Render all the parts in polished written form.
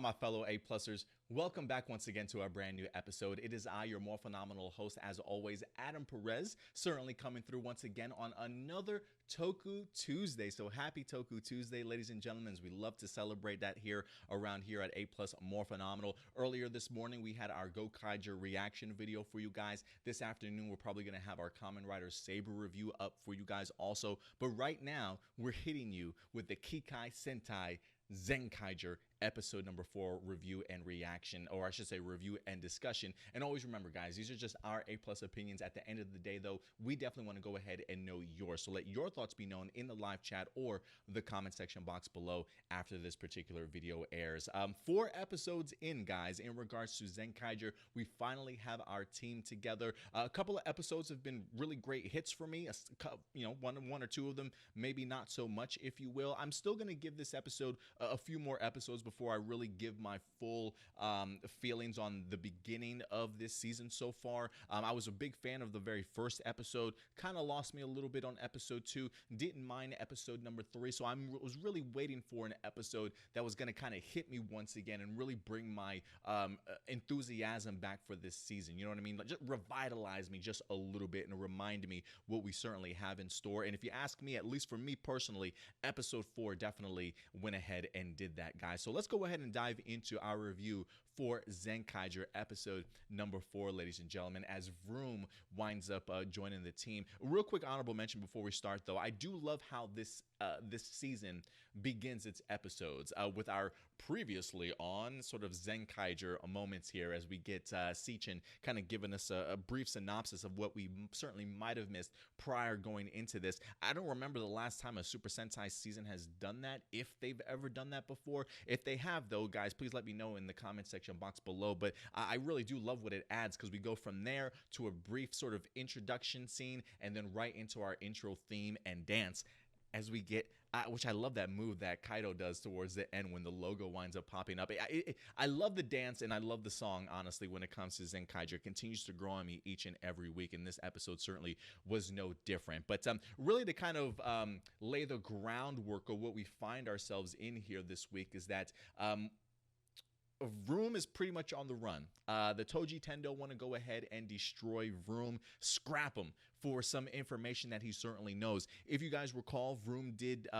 My fellow A-Plusers, welcome back once again to our brand new episode. It is I, your Morphinominal host, as always, Adam Perez, certainly coming through once again on another Toku Tuesday. So happy Toku Tuesday, ladies and gentlemen. We love to celebrate that here around here at A+ Morphinominal. Earlier this morning, we had our Gokaiger reaction video for you guys. This afternoon, we're probably going to have our Kamen Rider Saber review up for you guys also. But right now, we're hitting you with the Kikai Sentai Zenkaiger episode number 4 review and reaction, or I should say review and discussion. And always remember, guys, these are just our A+ opinions. At the end of the day, though, we definitely want to go ahead and know yours. So let your thoughts be known in the live chat or the comment section box below after this particular video airs. 4 episodes in, guys, in regards to Zenkaiger. We finally have our team together. A couple of episodes have been really great hits for me. One or two of them maybe not so much, if you will. I'm still going to give this episode a few more episodes before I really give my full feelings on the beginning of this season so far. I was a big fan of the very first episode, kind of lost me a little bit on episode 2, didn't mind episode number 3, so I was really waiting for an episode that was going to kind of hit me once again and really bring my enthusiasm back for this season. You know what I mean? Like, just revitalize me just a little bit and remind me what we certainly have in store. And if you ask me, at least for me personally, episode 4 definitely went ahead and did that, guys. So let's go ahead and dive into our review for Zenkaiger episode number 4, ladies and gentlemen, as Vroom winds up joining the team. A real quick honorable mention before we start, though. I do love how this season begins its episodes with our previously on sort of Zenkaiger moments here, as we get Sichin kind of giving us a brief synopsis of what we certainly might have missed prior going into this. I don't remember the last time a Super Sentai season has done that, if they've ever done that before. If they have, though, guys, please let me know in the comment section box below. But I really do love what it adds, because we go from there to a brief sort of introduction scene and then right into our intro theme and dance as we get, which I love that move that Kaito does towards the end when the logo winds up popping up. I love the dance and I love the song, honestly, when it comes to Zenkaiger. It continues to grow on me each and every week, and this episode certainly was no different. But really to kind of lay the groundwork of what we find ourselves in here this week is that Vroom is pretty much on the run. The Tojitendo want to go ahead and destroy Vroom, scrap him for some information that he certainly knows. If you guys recall, Vroom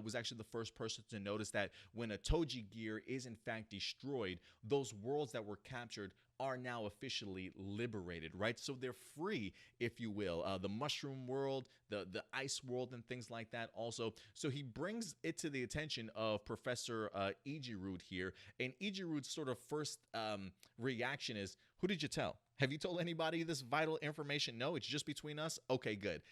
was actually the first person to notice that when a Toji gear is in fact destroyed, those worlds that were captured are now officially liberated, right? So they're free, if you will. The mushroom world, the ice world, and things like that also. So he brings it to the attention of Professor Ijirood here, and Ijirood's sort of first reaction is, who did you tell? Have you told anybody this vital information? No, it's just between us? Okay, good.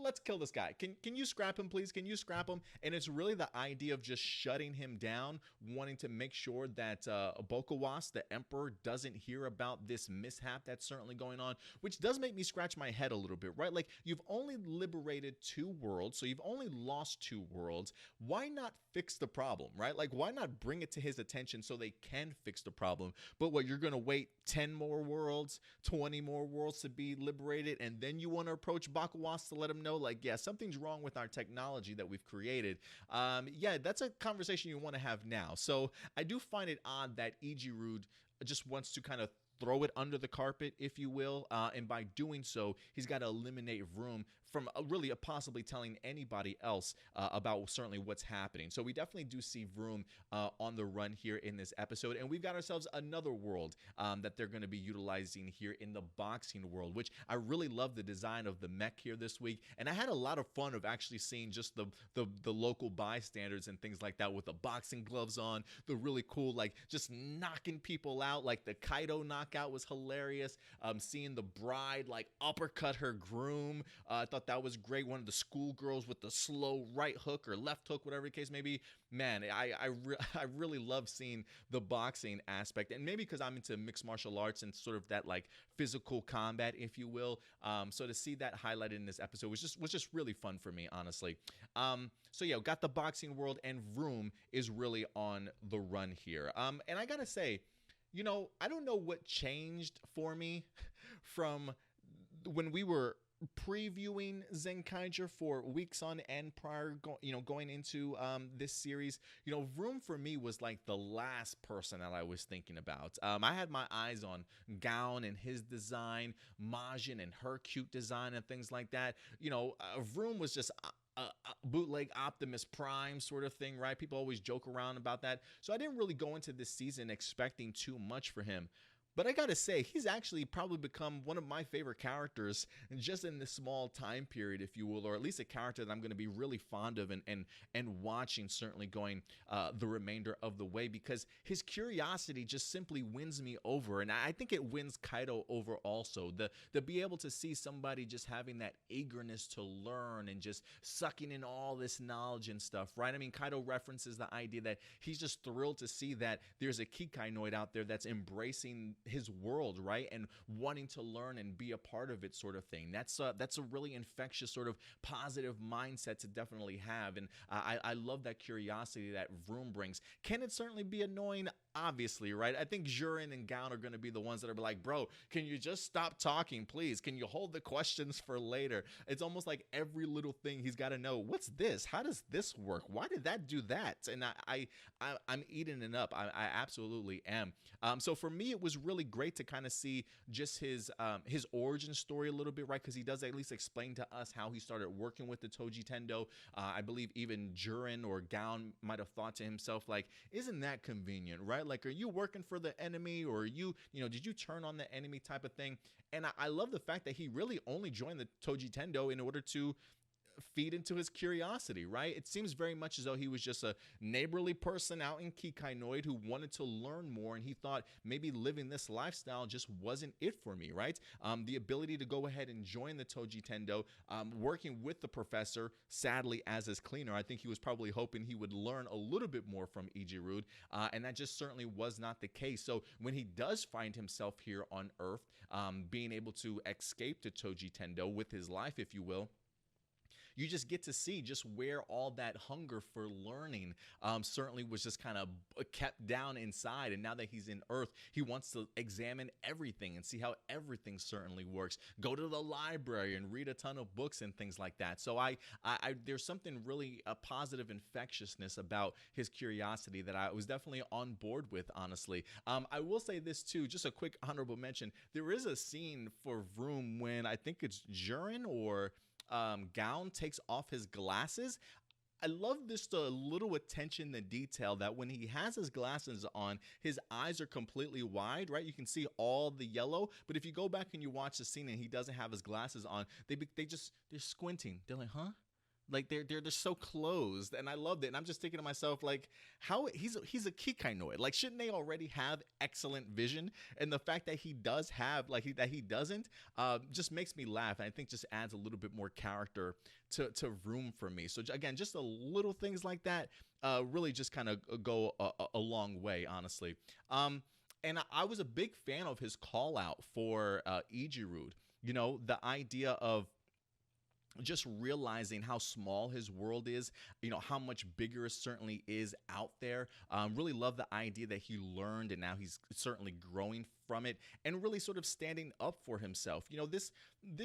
Let's kill this guy. Can you scrap him, please? Can you scrap him? And it's really the idea of just shutting him down, wanting to make sure that Bokawas, the Emperor, doesn't hear about this mishap that's certainly going on, which does make me scratch my head a little bit, right? Like, you've only liberated 2 worlds, so you've only lost 2 worlds. Why not fix the problem, right? Like, why not bring it to his attention so they can fix the problem? But what, you're going to wait 10 more worlds, 20 more worlds to be liberated, and then you want to approach Bokawas to let him know, like, yeah, something's wrong with our technology that we've created. Yeah, that's a conversation you want to have now. So I do find it odd that Ijirood just wants to kind of throw it under the carpet, if you will, and by doing so, he's got to eliminate Vroom from really possibly telling anybody else about certainly what's happening. So we definitely do see Vroom on the run here in this episode, and we've got ourselves another world that they're going to be utilizing here in the boxing world, which I really love the design of the mech here this week, and I had a lot of fun of actually seeing just the local bystanders and things like that with the boxing gloves on, the really cool, like, just knocking people out, like the Kaito knockout was hilarious. Seeing the bride like uppercut her groom, I thought thought that was great. One of the schoolgirls with the slow right hook or left hook, whatever the case may be. Man, I really love seeing the boxing aspect, and maybe because I'm into mixed martial arts and sort of that like physical combat, if you will. So to see that highlighted in this episode was just really fun for me, honestly. So yeah, got the boxing world, and Vroom is really on the run here. And I gotta say, you know, I don't know what changed for me from when we were previewing Zenkaiger for weeks on end prior, going into this series. You know, Vroom for me was like the last person that I was thinking about. I had my eyes on Gown and his design, Majin and her cute design and things like that. You know, Vroom was just a bootleg Optimus Prime sort of thing, right? People always joke around about that. So I didn't really go into this season expecting too much for him. But I gotta say, he's actually probably become one of my favorite characters just in this small time period, if you will, or at least a character that I'm going to be really fond of and watching, certainly going the remainder of the way, because his curiosity just simply wins me over. And I think it wins Kaito over also. The be able to see somebody just having that eagerness to learn and just sucking in all this knowledge and stuff, right? I mean, Kaito references the idea that he's just thrilled to see that there's a Kikai noid out there that's embracing his world, right, and wanting to learn and be a part of it, sort of thing. That's a really infectious sort of positive mindset to definitely have, and I love that curiosity that Vroom brings. Can it certainly be annoying? Obviously, right? I think Jurin and Gown are going to be the ones that are like, bro, can you just stop talking, please? Can you hold the questions for later? It's almost like every little thing he's got to know. What's this? How does this work? Why did that do that? And I'm eating it up. I absolutely am. So for me, it was really great to kind of see just his origin story a little bit, right? Because he does at least explain to us how he started working with the Tojitendo. I believe even Jurin or Gown might have thought to himself, like, isn't that convenient, right? Like, are you working for the enemy, or did you turn on the enemy type of thing? And I love the fact that he really only joined the Tojitendo in order to feed into his curiosity, right? It seems very much as though he was just a neighborly person out in Kikai Noid who wanted to learn more, and he thought maybe living this lifestyle just wasn't it for me, right? The ability to go ahead and join the Tojitendo, working with the professor, sadly, as his cleaner. I think he was probably hoping he would learn a little bit more from Ichirud, and that just certainly was not the case. So when he does find himself here on Earth, being able to escape to Tojitendo with his life, if you will, you just get to see just where all that hunger for learning certainly was just kind of kept down inside. And now that he's in Earth, he wants to examine everything and see how everything certainly works. Go to the library and read a ton of books and things like that. So there's something really a positive infectiousness about his curiosity that I was definitely on board with, honestly. I will say this too, just a quick honorable mention. There is a scene for Vroom when I think it's Jurin or Gown takes off his glasses. I love this little attention to detail that when he has his glasses on, his eyes are completely wide, right? You can see all the yellow, but if you go back and you watch the scene and he doesn't have his glasses on, they're squinting. They're like, huh? Like they're so closed, and I loved it. And I'm just thinking to myself, like, how he's a Kikai Noid. Like, shouldn't they already have excellent vision? And the fact that he does have, like, that he doesn't, just makes me laugh. And I think just adds a little bit more character to Vroom for me. So again, just a little things like that, really just kind of go a long way, honestly. And I was a big fan of his call out for Ichirud. You know, the idea of just realizing how small his world is, you know, how much bigger it certainly is out there. Really love the idea that he learned and now he's certainly growing from it and really sort of standing up for himself. You know, this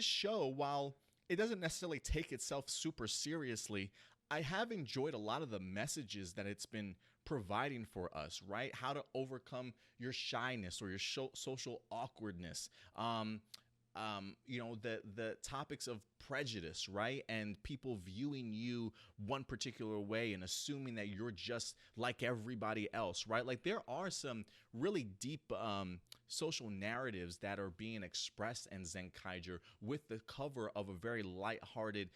show, while it doesn't necessarily take itself super seriously, I have enjoyed a lot of the messages that it's been providing for us, right? How to overcome your shyness or your social awkwardness. You know, the topics of prejudice, right? And people viewing you one particular way and assuming that you're just like everybody else, right? Like there are some really deep social narratives that are being expressed in Zenkaiger with the cover of a very lighthearted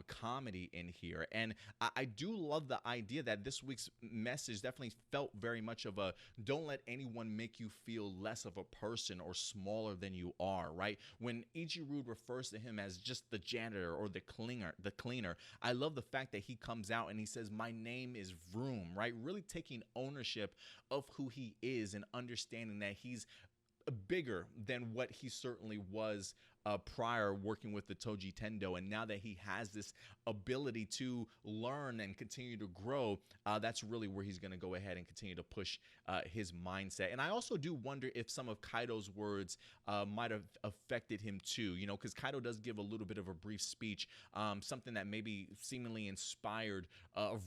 comedy in here. And I do love the idea that this week's message definitely felt very much of a don't let anyone make you feel less of a person or smaller than you are, right? When Ichirud refers to him as just the janitor or the cleaner, I love the fact that he comes out and he says, my name is Vroom, right? Really taking ownership of who he is and understanding that he's bigger than what he certainly was prior working with the Tojitendo, and now that he has this ability to learn and continue to grow, that's really where he's going to go ahead and continue to push his mindset. And I also do wonder if some of Kaito's words might have affected him too, you know, because Kaito does give a little bit of a brief speech, something that maybe seemingly inspired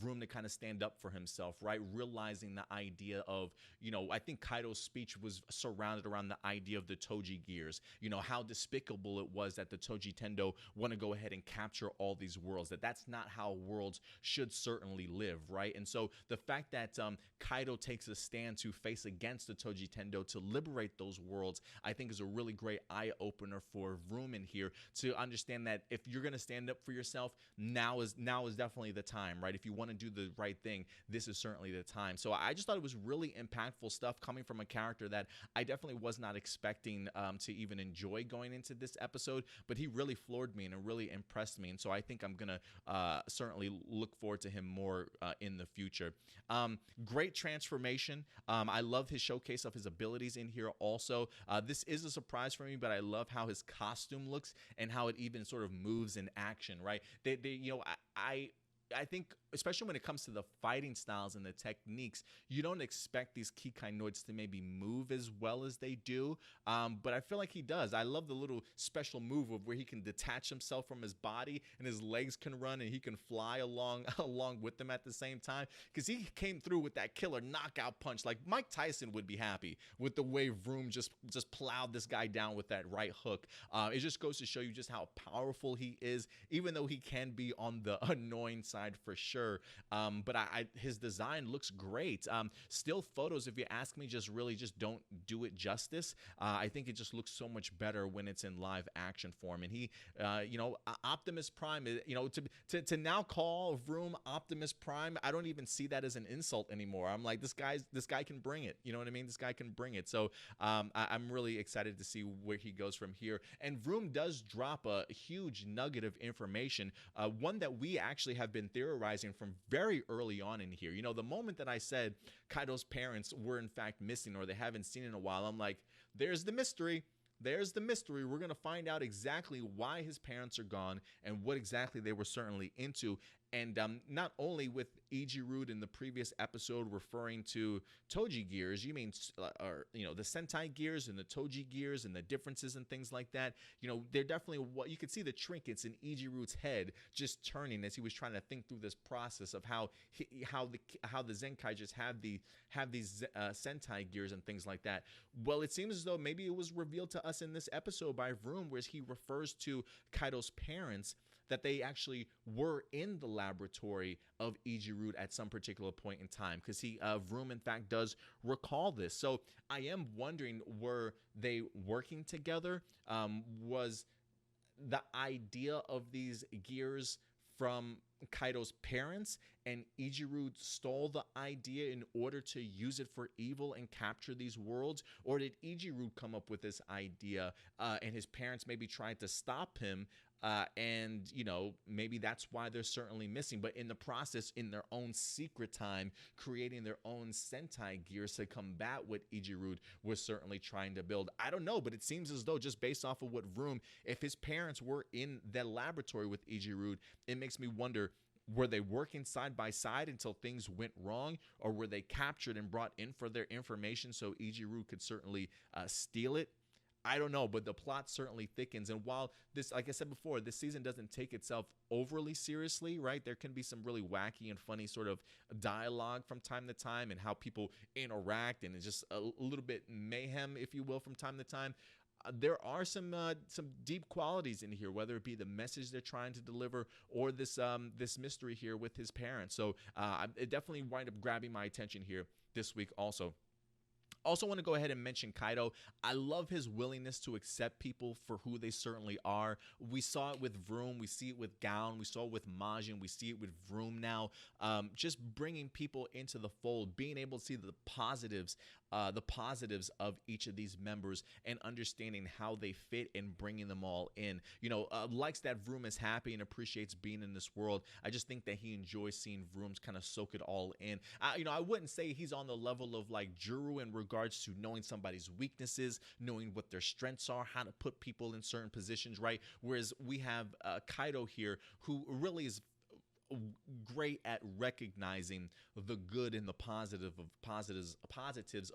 Vroom to kind of stand up for himself, right? Realizing the idea of, you know, I think Kaito's speech was surrounded around the idea of the Toji gears, you know, how despicable it was that the Tojitendo want to go ahead and capture all these worlds, that's not how worlds should certainly live, right? And so the fact that Kaito takes a stand to face against the Tojitendo to liberate those worlds, I think is a really great eye-opener for Vroom in here to understand that if you're going to stand up for yourself, now is definitely the time, right? If you want to do the right thing, this is certainly the time. So I just thought it was really impactful stuff coming from a character that I definitely was not expecting to even enjoy going into this episode, but he really floored me and it really impressed me, and so I think I'm gonna certainly look forward to him more in the future. Great transformation. I love his showcase of his abilities in here also. This is a surprise for me, but I love how his costume looks and how it even sort of moves in action, right? They you know, I think, especially when it comes to the fighting styles and the techniques, you don't expect these Kikainoids to maybe move as well as they do, but I feel like he does. I love the little special move of where he can detach himself from his body and his legs can run and he can fly along with them at the same time, because he came through with that killer knockout punch. Like Mike Tyson would be happy with the way Vroom just plowed this guy down with that right hook. It just goes to show you just how powerful he is, even though he can be on the annoying side for sure, but his design looks great. Still photos, if you ask me, just don't do it justice. I think it just looks so much better when it's in live action form. And he, you know, Optimus Prime, you know, to now call Vroom Optimus Prime, I don't even see that as an insult anymore. I'm like, this guy can bring it. You know what I mean? This guy can bring it. So I'm really excited to see where he goes from here. And Vroom does drop a huge nugget of information, one that we actually have been theorizing from very early on in here. You know, the moment that I said Kaito's parents were in fact missing or they haven't seen in a while, I'm like, there's the mystery. There's the mystery. We're going to find out exactly why his parents are gone and what exactly they were certainly into. And not only with Ichirud in the previous episode referring to Toji gears, you mean, you know, the Sentai gears and the Toji gears and the differences and things like that. You know, they're definitely what you could see the trinkets in Ichirud's head just turning as he was trying to think through this process of how the Zenkaigers have these Sentai gears and things like that. Well, it seems as though maybe it was revealed to us in this episode by Vroom, where he refers to Kaito's parents, that they actually were in the laboratory of Ichirud at some particular point in time, because Vroom in fact does recall this. So I am wondering, were they working together? Was the idea of these gears from Kaito's parents, and Ichirud stole the idea in order to use it for evil and capture these worlds? Or did Ichirud come up with this idea and his parents maybe tried to stop him? And, you know, maybe that's why they're certainly missing. But in the process, in their own secret time, creating their own Sentai gears to combat what Ichirud was certainly trying to build. I don't know, but it seems as though, just based off of what Vroom, if his parents were in the laboratory with Ichirud, it makes me wonder, were they working side by side until things went wrong? Or were they captured and brought in for their information so Ichirud could certainly steal it? I don't know, but the plot certainly thickens. And while this, like I said before, this season doesn't take itself overly seriously, right? There can be some really wacky and funny sort of dialogue from time to time and how people interact, and it's just a little bit mayhem, if you will, from time to time. There are some deep qualities in here, whether it be the message they're trying to deliver or this mystery here with his parents. So it definitely wind up grabbing my attention here this week also. Also want to go ahead and mention Kaito. I love his willingness to accept people for who they certainly are. We saw it with Vroom. We see it with Gown. We saw it with Majin. We see it with Vroom now. Just bringing people into the fold, being able to see the positives of each of these members and understanding how they fit and bringing them all in. Likes that Vroom is happy and appreciates being in this world. I just think that he enjoys seeing Vroom's kind of soak it all in. I wouldn't say he's on the level of like Juru in regards to knowing somebody's weaknesses, knowing what their strengths are, how to put people in certain positions, right? Whereas we have Kaito here, who really is great at recognizing the good and the positives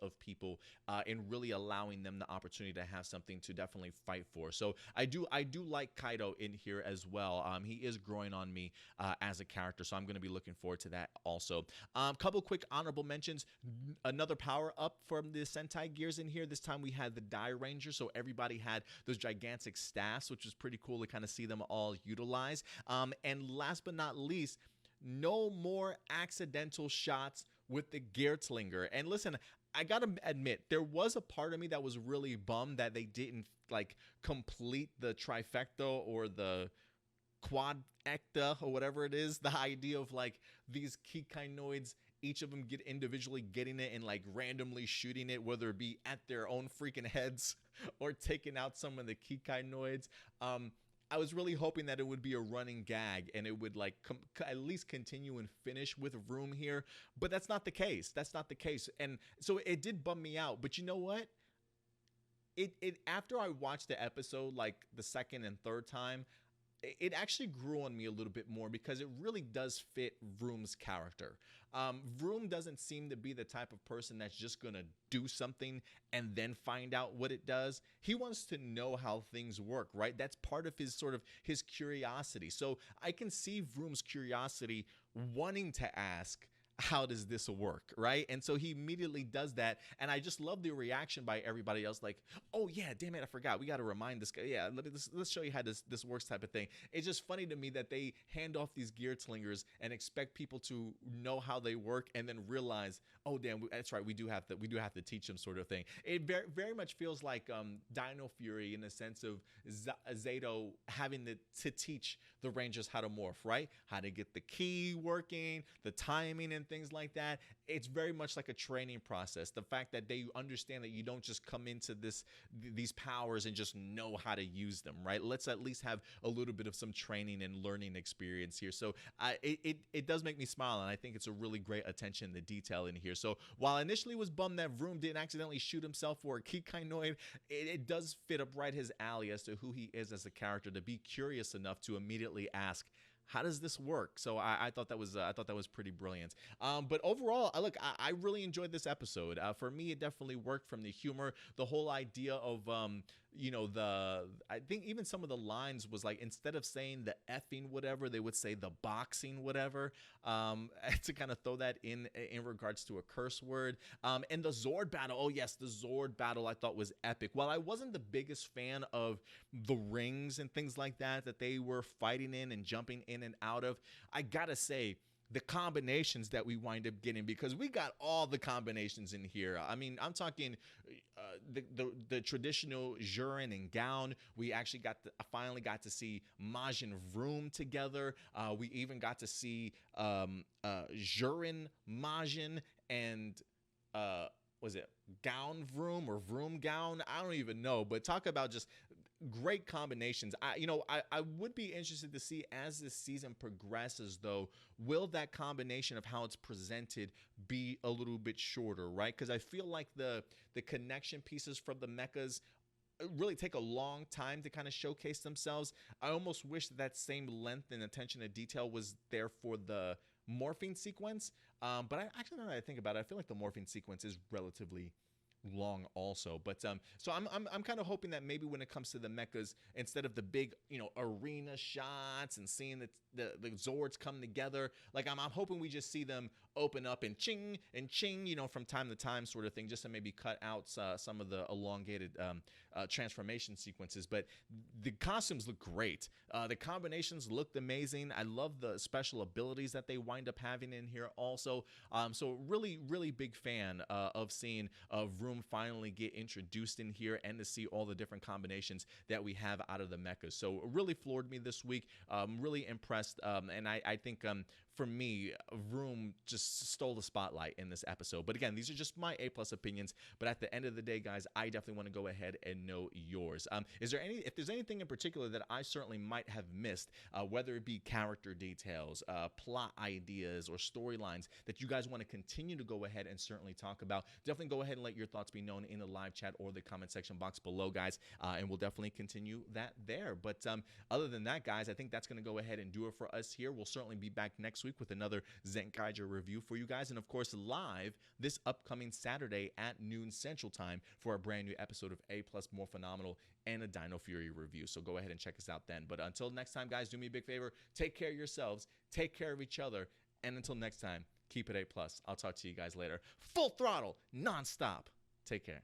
of people, and really allowing them the opportunity to have something to definitely fight for. So I do like Kaito in here as well. He is growing on me as a character, so I'm going to be looking forward to that also. Couple quick honorable mentions. Another power up from the Sentai gears in here. This time we had the Die Ranger, so everybody had those gigantic staffs, which was pretty cool to kind of see them all utilize. And last but not least, no more accidental shots with the Geertlinger. And listen, I gotta admit, there was a part of me that was really bummed that they didn't like complete the trifecta or the quad-ecta or whatever it is. The idea of like these Kikainoids, each of them individually getting it and like randomly shooting it, whether it be at their own freaking heads or taking out some of the Kikainoids. I was really hoping that it would be a running gag and it would like at least continue and finish with Vroom here, but that's not the case. That's not the case. And so it did bum me out, but you know what? It after I watched the episode like the second and third time, it actually grew on me a little bit more because it really does fit Vroom's character. Vroom doesn't seem to be the type of person that's just gonna do something and then find out what it does. He wants to know how things work, right? That's part of his his curiosity. So I can see Vroom's curiosity wanting to ask, how does this work, right? And so he immediately does that, and I just love the reaction by everybody else, like, oh yeah, damn it, I forgot, we got to remind this guy, yeah, let's show you how this works, type of thing. It's just funny to me that they hand off these Geertlingers and expect people to know how they work, and then realize, oh damn, that's right, we do have to teach them, sort of thing. It very much feels like Dino Fury in the sense of Zato having to teach the Rangers how to morph, right? How to get the key working, the timing and things like that. It's very much like a training process. The fact that they understand that you don't just come into these powers and just know how to use them, right? Let's at least have a little bit of some training and learning experience here. So it does make me smile, and I think it's a really great attention to detail in here. So while I initially was bummed that Vroom didn't accidentally shoot himself for a Kikainoid, it does fit up right his alley as to who he is as a character, to be curious enough to immediately ask, how does this work? So I thought that was pretty brilliant. But overall, look, I really enjoyed this episode. For me, it definitely worked from the humor, the whole idea of I think even some of the lines was like, instead of saying the effing whatever, they would say the boxing whatever, to kind of throw that in regards to a curse word. And the Zord battle, oh yes, the Zord battle I thought was epic. While I wasn't the biggest fan of the rings and things like that they were fighting in and jumping in and out of, I gotta say, the combinations that we wind up getting, because we got all the combinations in here. I mean, I'm talking the traditional Jurin and Gown. We actually finally got to see Majin Vroom together. We even got to see Jurin Majin and was it Gown Vroom or Vroom Gown? I don't even know, but talk about just great combinations. I would be interested to see, as this season progresses, though, will that combination of how it's presented be a little bit shorter, right? Because I feel like the connection pieces from the mechas really take a long time to kind of showcase themselves. I almost wish that same length and attention to detail was there for the morphing sequence. But now that I think about it, I feel like the morphing sequence is relatively long also. But so I'm kind of hoping that maybe when it comes to the mechas, instead of the big arena shots and seeing the Zords come together, like I'm hoping we just see them, open up and ching, you know, from time to time sort of thing, just to maybe cut out some of the elongated transformation sequences. But the costumes look great. The combinations looked amazing. I love the special abilities that they wind up having in here also. So really, really big fan of seeing Vroom finally get introduced in here, and to see all the different combinations that we have out of the mechas. So really floored me this week. Really impressed. And I think for me, Vroom just stole the spotlight in this episode. But again, these are just my A+ opinions. But at the end of the day, guys, I definitely want to go ahead and know yours. If there's anything in particular that I certainly might have missed, whether it be character details, plot ideas, or storylines that you guys want to continue to go ahead and certainly talk about, definitely go ahead and let your thoughts be known in the live chat or the comment section box below, guys. And we'll definitely continue that there. But other than that, guys, I think that's going to go ahead and do it for us here. We'll certainly be back next week with another Zenkaiger review for you guys, and of course live this upcoming Saturday at noon Central Time for a brand new episode of A+ Morphinominal and a Dino Fury review. So go ahead and check us out then. But until next time, guys, do me a big favor, take care of yourselves, take care of each other, and until next time, keep it A+. I'll talk to you guys later. Full throttle, non-stop. Take care.